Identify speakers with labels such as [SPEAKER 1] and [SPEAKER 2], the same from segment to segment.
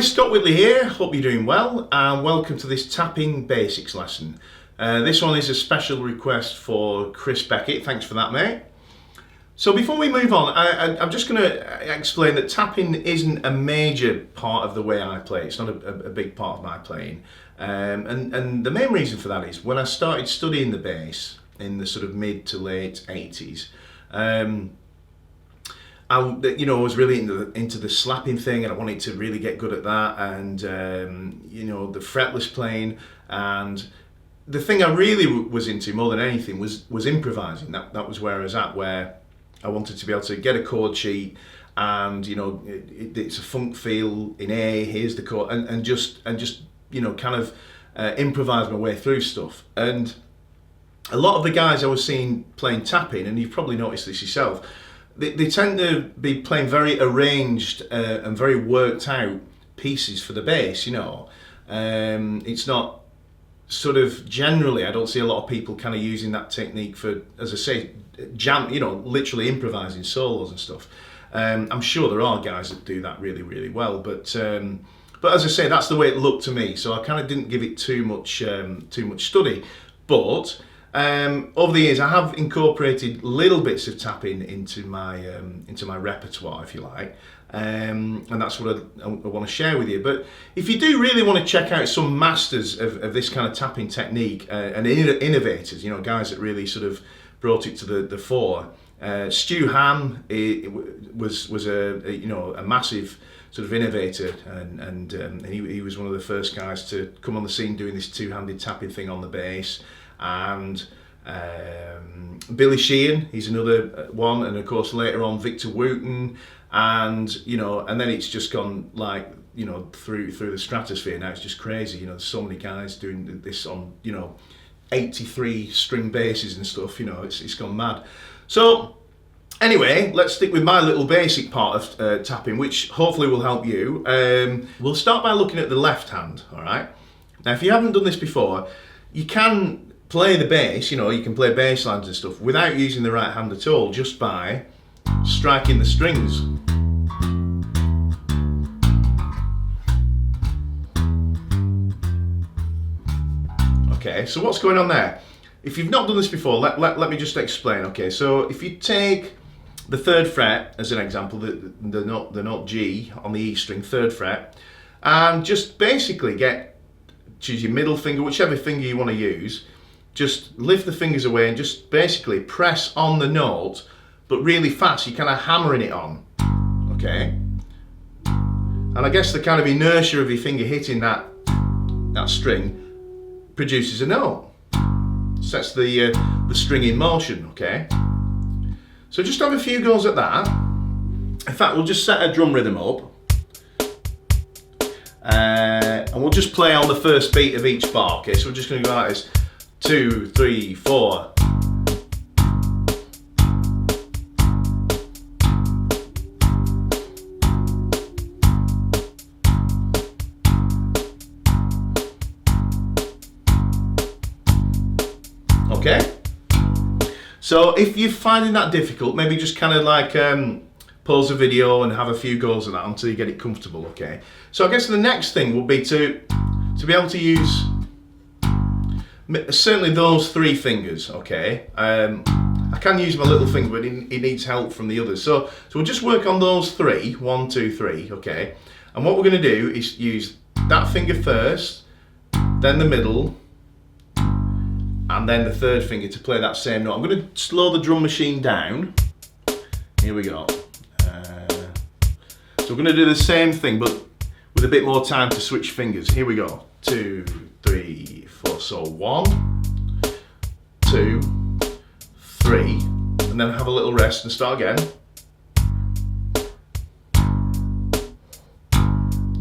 [SPEAKER 1] Scott Whitley here, hope you're doing well, and welcome to this tapping basics lesson. This one is a special request for Chris Beckett, thanks for that mate. So before we move on, I'm just going to explain that tapping isn't a major part of the way I play, it's not a big part of my playing. And the main reason for that is when I started studying the bass in the sort of mid to late 80s, I was really into the slapping thing, and I wanted to really get good at that, and the fretless playing, and the thing I really was into more than anything was improvising. That was where I was at, where I wanted to be able to get a chord sheet, and it's a funk feel in A, here's the chord, and just kind of improvise my way through stuff. And a lot of the guys I was seeing playing tapping, and you've probably noticed this yourself, they tend to be playing very arranged and very worked out pieces for the bass, It's not sort of generally, I don't see a lot of people kind of using that technique for, as I say, jam, literally improvising solos and stuff. I'm sure there are guys that do that really, really well, but as I say, that's the way it looked to me, so I kind of didn't give it too much study. But over the years, I have incorporated little bits of tapping into my repertoire, if you like, and that's what I want to share with you. But if you do really want to check out some masters of this kind of tapping technique and innovators, guys that really sort of brought it to the fore, Stu Ham was a massive sort of innovator, and he was one of the first guys to come on the scene doing this two-handed tapping thing on the bass. And Billy Sheehan, he's another one, and of course later on Victor Wooten, and then it's just gone through the stratosphere. Now it's just crazy, there's so many guys doing this on 83 string basses and stuff, it's gone mad. So anyway, let's stick with my little basic part of tapping, which hopefully will help you. We'll start by looking at the left hand, alright? Now if you haven't done this before, you can play the bass, you can play bass lines and stuff without using the right hand at all, just by striking the strings. Okay, so what's going on there? If you've not done this before, let me just explain. Okay, so if you take the 3rd fret as an example, the note G on the E string, 3rd fret, and just basically choose your middle finger, whichever finger you want to use, just lift the fingers away and just basically press on the note, but really fast. You're kind of hammering it on, okay? And I guess the kind of inertia of your finger hitting that string produces a note, sets the string in motion, okay? So just have a few goes at that. In fact, we'll just set a drum rhythm up. And we'll just play on the first beat of each bar, okay? So we're just going to go like this: 2, 3, 4. Okay? So if you're finding that difficult, maybe just kind of pause the video and have a few goes at that until you get it comfortable, okay? So I guess the next thing would be to be able to use certainly those 3 fingers, okay? I can use my little finger, but it needs help from the others. So we'll just work on those 3, 1, 2, 3, okay? And what we're going to do is use that finger first, then the middle, and then the 3rd finger to play that same note. I'm going to slow the drum machine down. Here we go. So we're going to do the same thing, but with a bit more time to switch fingers. Here we go. 2, 3, 4. So 1, 2, 3, and then have a little rest and start again.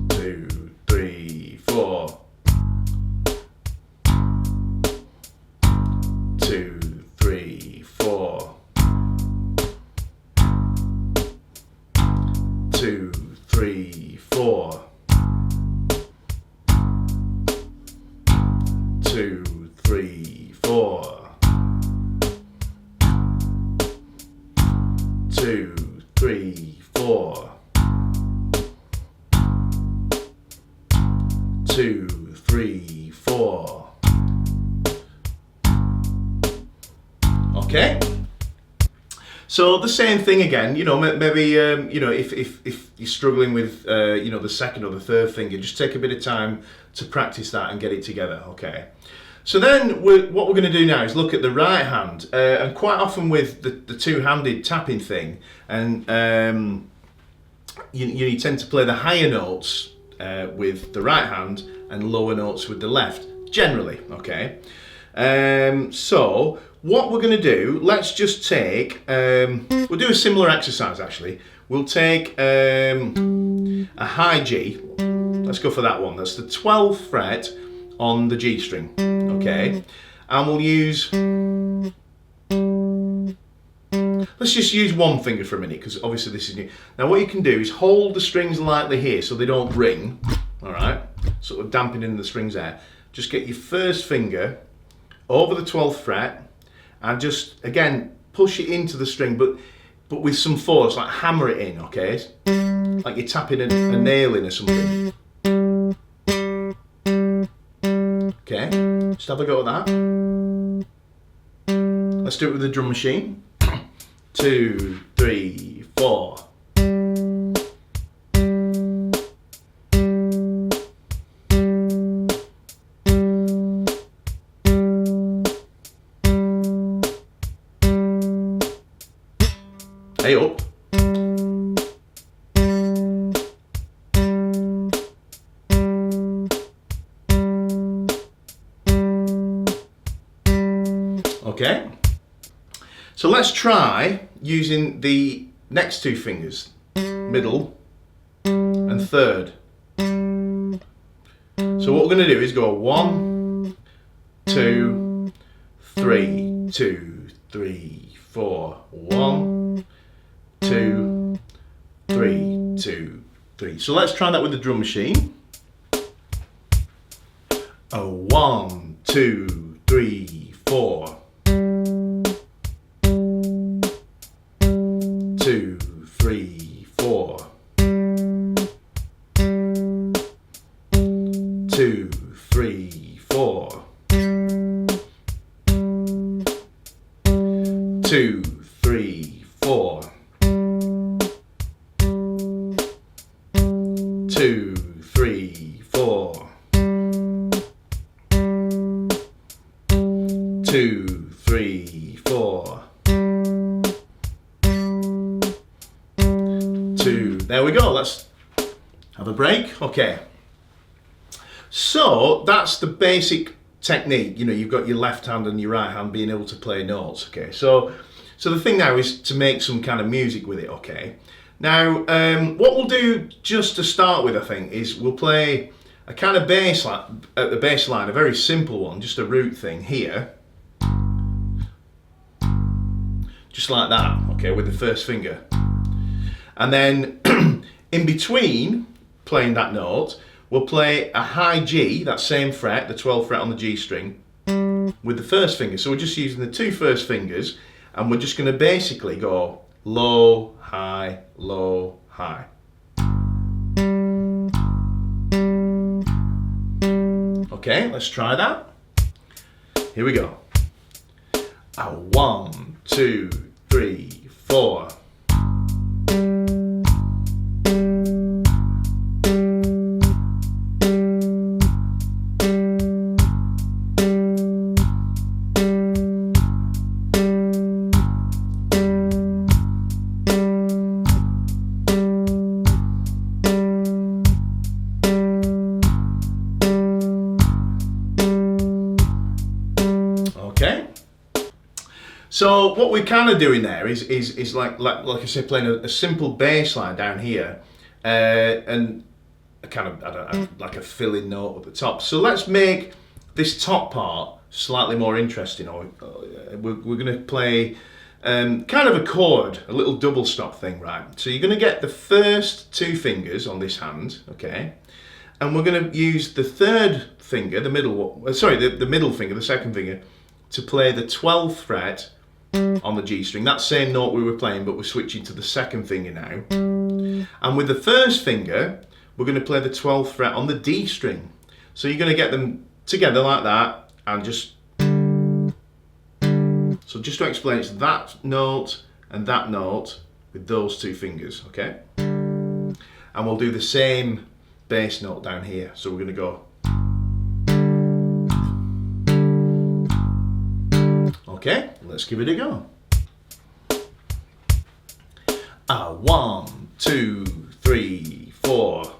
[SPEAKER 1] 2, 3, 4. 2, 3, 4. 2, 3, 4. 2, 3, 4. 2, 3, 4. 2, 3, 4. Okay. So the same thing again, you know, maybe, you know, if you're struggling with, you know, the second or the third finger, just take a bit of time to practice that and get it together, okay? So then what we're going to do now is look at the right hand, and quite often with the two-handed tapping thing, and you tend to play the higher notes with the right hand and lower notes with the left, generally, okay? So what we're going to do, let's just take, we'll do a similar exercise actually. We'll take a high G, let's go for that one, that's the 12th fret on the G string, okay? And we'll use, let's just use one finger for a minute, because obviously this is new. Now what you can do is hold the strings lightly here so they don't ring, all right? Sort of dampening the strings there. Just get your first finger over the 12th fret, and just, again, push it into the string, but with some force, like hammer it in, okay? Like you're tapping a nail in or something. Okay, just have a go at that. Let's do it with the drum machine. 2, 3, 4. Hey up. Okay, so let's try using the next two fingers, middle and third. So what we're going to do is go 1, 2, 3, 2, 3, 4, 1, 2, 3, 2, 3. So let's try that with the drum machine. 1, 2, 3, 4. 2, 3, 4. 2, 3, 4. 2, 3, 4. 2, 3, 4. 2, 3, 4. 2. There we go. Let's have a break. Okay. So that's the basic technique. You know, you've got your left hand and your right hand being able to play notes. Okay. So the thing now is to make some kind of music with it. Okay. Now, what we'll do just to start with, I think, is we'll play a kind of bass line, at the bass line, a very simple one, just a root thing here. Just like that, okay, with the first finger. And then in between playing that note, we'll play a high G, that same fret, the 12th fret on the G string, with the first finger. So we're just using the two first fingers, and we're just going to basically go low, high, low, high. Okay, let's try that. Here we go. 1, 2, 3, 4. So what we're kind of doing there is like I said, playing a simple bass line down here, and a kind of, I don't know, like a filling note at the top. So let's make this top part slightly more interesting. We're going to play kind of a chord, a little double stop thing, right? So you're going to get the first two fingers on this hand, okay, and we're going to use the third finger, the middle finger, the second finger, to play the 12th fret on the G string, that same note we were playing, but we're switching to the second finger now. And with the first finger, we're going to play the 12th fret on the D string. So you're going to get them together like that, and just, so just to explain, it's that note and that note with those two fingers, okay? And we'll do the same bass note down here. So we're going to go, okay, let's give it a go. 1, 2, 3, 4.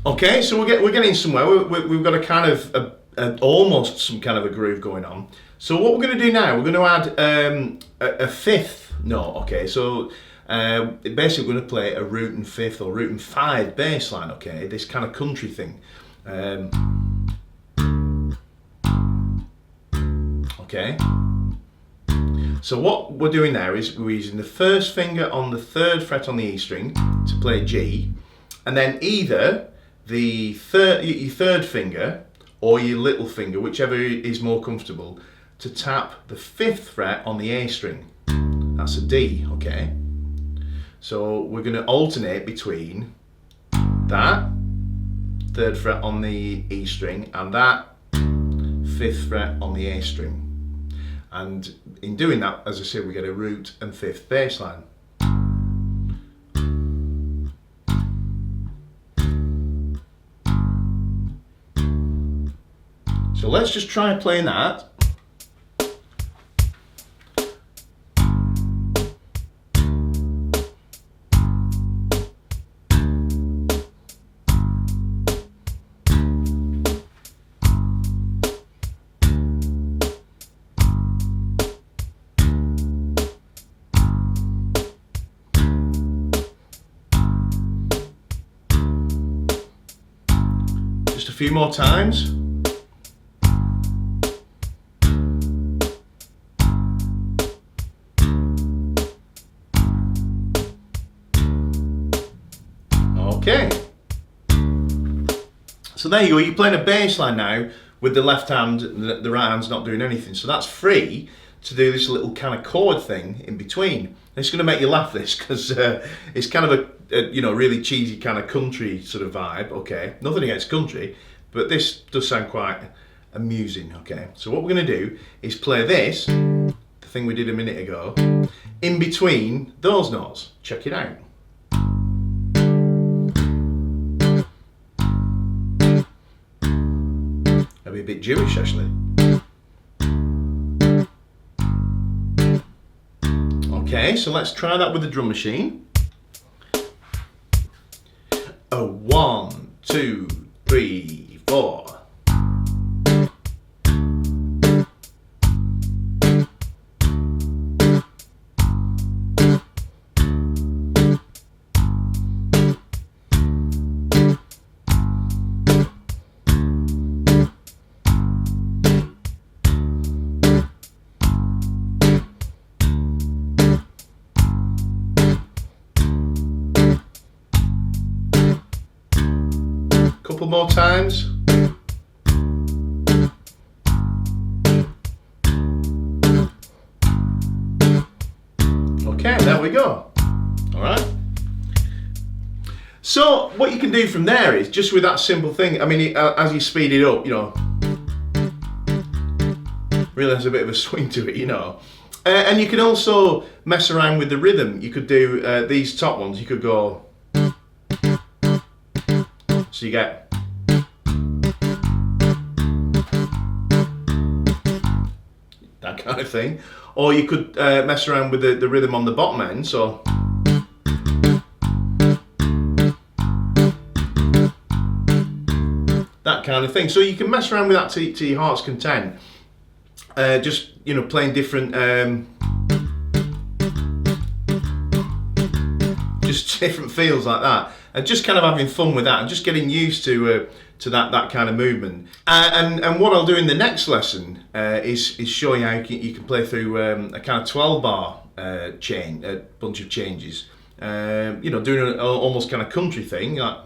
[SPEAKER 1] Okay, so we're getting somewhere. We've got a kind of almost some kind of a groove going on. So what we're going to do now, we're going to add a fifth note. Okay, so basically we're going to play a root and fifth or root and five bass line. Okay, this kind of country thing. Okay. So what we're doing there is we're using the first finger on the third fret on the E string to play G, and then either your third finger or your little finger, whichever is more comfortable, to tap the fifth fret on the A string. That's a D, okay? So we're going to alternate between that third fret on the E string and that fifth fret on the A string. And in doing that, as I said, we get a root and fifth bass line. So let's just try playing that. Just a few more times. Okay, so there you go, you're playing a bass line now with the left hand, the right hand's not doing anything. So that's free to do this little kind of chord thing in between. And it's going to make you laugh, this, because it's kind of a you know, really cheesy kind of country sort of vibe, okay? Nothing against country, but this does sound quite amusing, okay? So what we're going to do is play this, the thing we did a minute ago, in between those notes. Check it out. Maybe a bit Jewish, actually. Okay, so let's try that with the drum machine. 1, 2, 3, 4. Couple more times. Okay, there we go. All right. So what you can do from there is just with that simple thing. I mean, as you speed it up, you know, really has a bit of a swing to it, you know. And you can also mess around with the rhythm. You could do these top ones. You could go. So you get that kind of thing, or you could mess around with the rhythm on the bottom end. So that kind of thing. So you can mess around with that to your heart's content. Just, you know, playing different. just different feels like that, and just kind of having fun with that, and just getting used to that kind of movement. And what I'll do in the next lesson is show you how you can play through a kind of 12-bar chain, a bunch of changes. You know, doing an almost kind of country thing, like.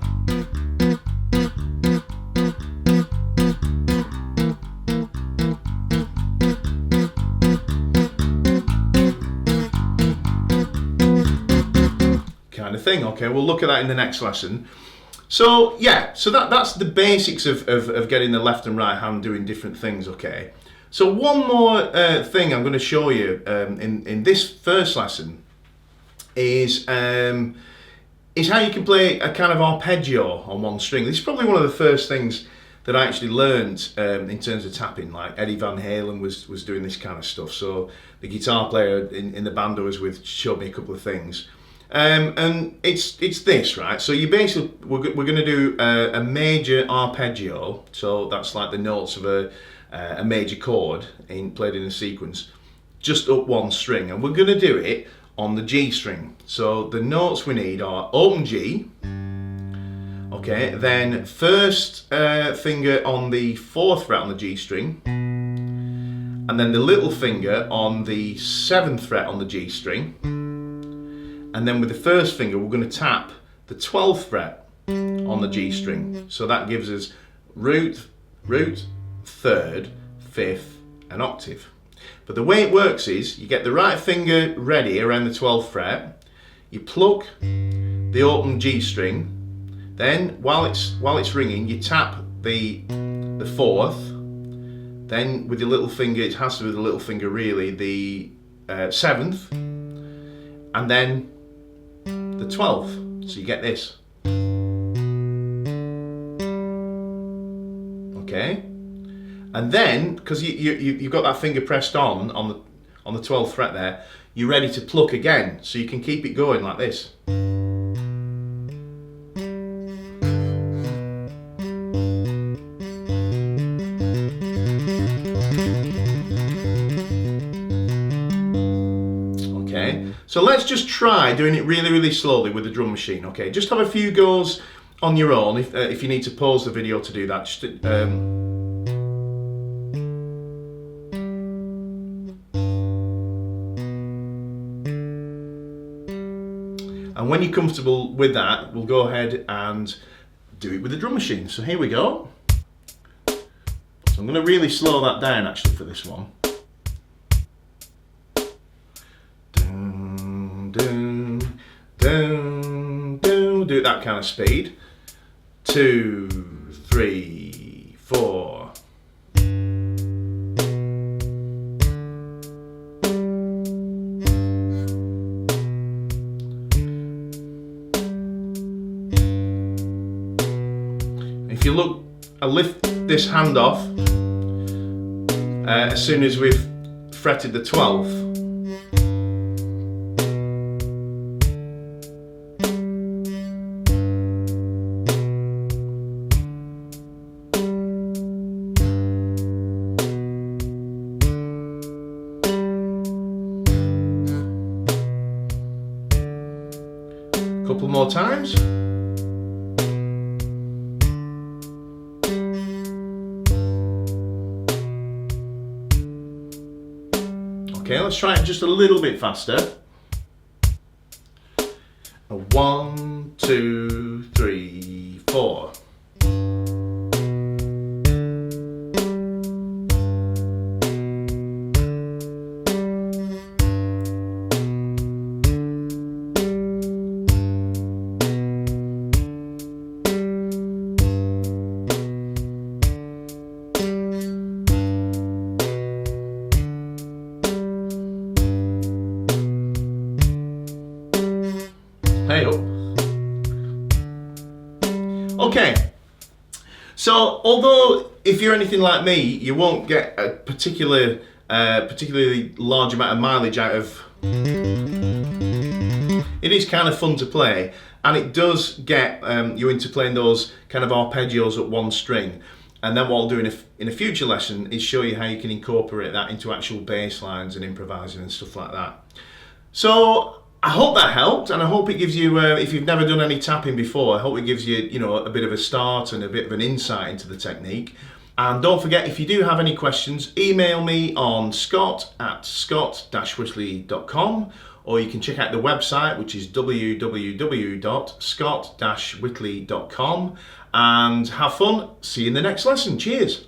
[SPEAKER 1] Kind of thing. Okay, we'll look at that in the next lesson. So yeah, so that's the basics of getting the left and right hand doing different things. Okay, so one more thing I'm going to show you in this first lesson is how you can play a kind of arpeggio on one string. This is probably one of the first things that I actually learned in terms of tapping. Like Eddie Van Halen was doing this kind of stuff. So the guitar player in the band I was with showed me a couple of things. And it's this, right? So you basically, we're going to do a major arpeggio. So that's like the notes of a major chord played in a sequence, just up one string. And we're going to do it on the G string. So the notes we need are open G, okay, then first finger on the 4th fret on the G string, and then the little finger on the 7th fret on the G string. And then with the first finger, we're going to tap the 12th fret on the G string. So that gives us root, 3rd, 5th, and octave. But the way it works is, you get the right finger ready around the 12th fret, you pluck the open G string, then while it's ringing, you tap the 4th, then with your little finger, it has to be with the little finger really, the 7th, and then the 12th, so you get this. Okay, and then because you've got that finger pressed on the 12th fret there, you're ready to pluck again, so you can keep it going like this. So let's just try doing it really, really slowly with the drum machine, okay? Just have a few goes on your own if you need to pause the video to do that. Just, and when you're comfortable with that, we'll go ahead and do it with the drum machine. So here we go. So I'm going to really slow that down actually for this one. Do it that kind of speed. 2, 3, 4. If you look, I lift this hand off as soon as we've fretted the 12th. Couple more times. Okay, let's try it just a little bit faster. 1, 2, 3, 4. Okay, so although if you're anything like me, you won't get a particularly large amount of mileage out of it, is kind of fun to play, and it does get you into playing those kind of arpeggios at one string. And then what I'll do in a future lesson is show you how you can incorporate that into actual bass lines and improvising and stuff like that. So I hope that helped, and I hope it gives you, if you've never done any tapping before, I hope it gives you, a bit of a start and a bit of an insight into the technique. And don't forget, if you do have any questions, email me on scott@scott-whitley.com, or you can check out the website, which is www.scott-whitley.com, and have fun. See you in the next lesson. Cheers.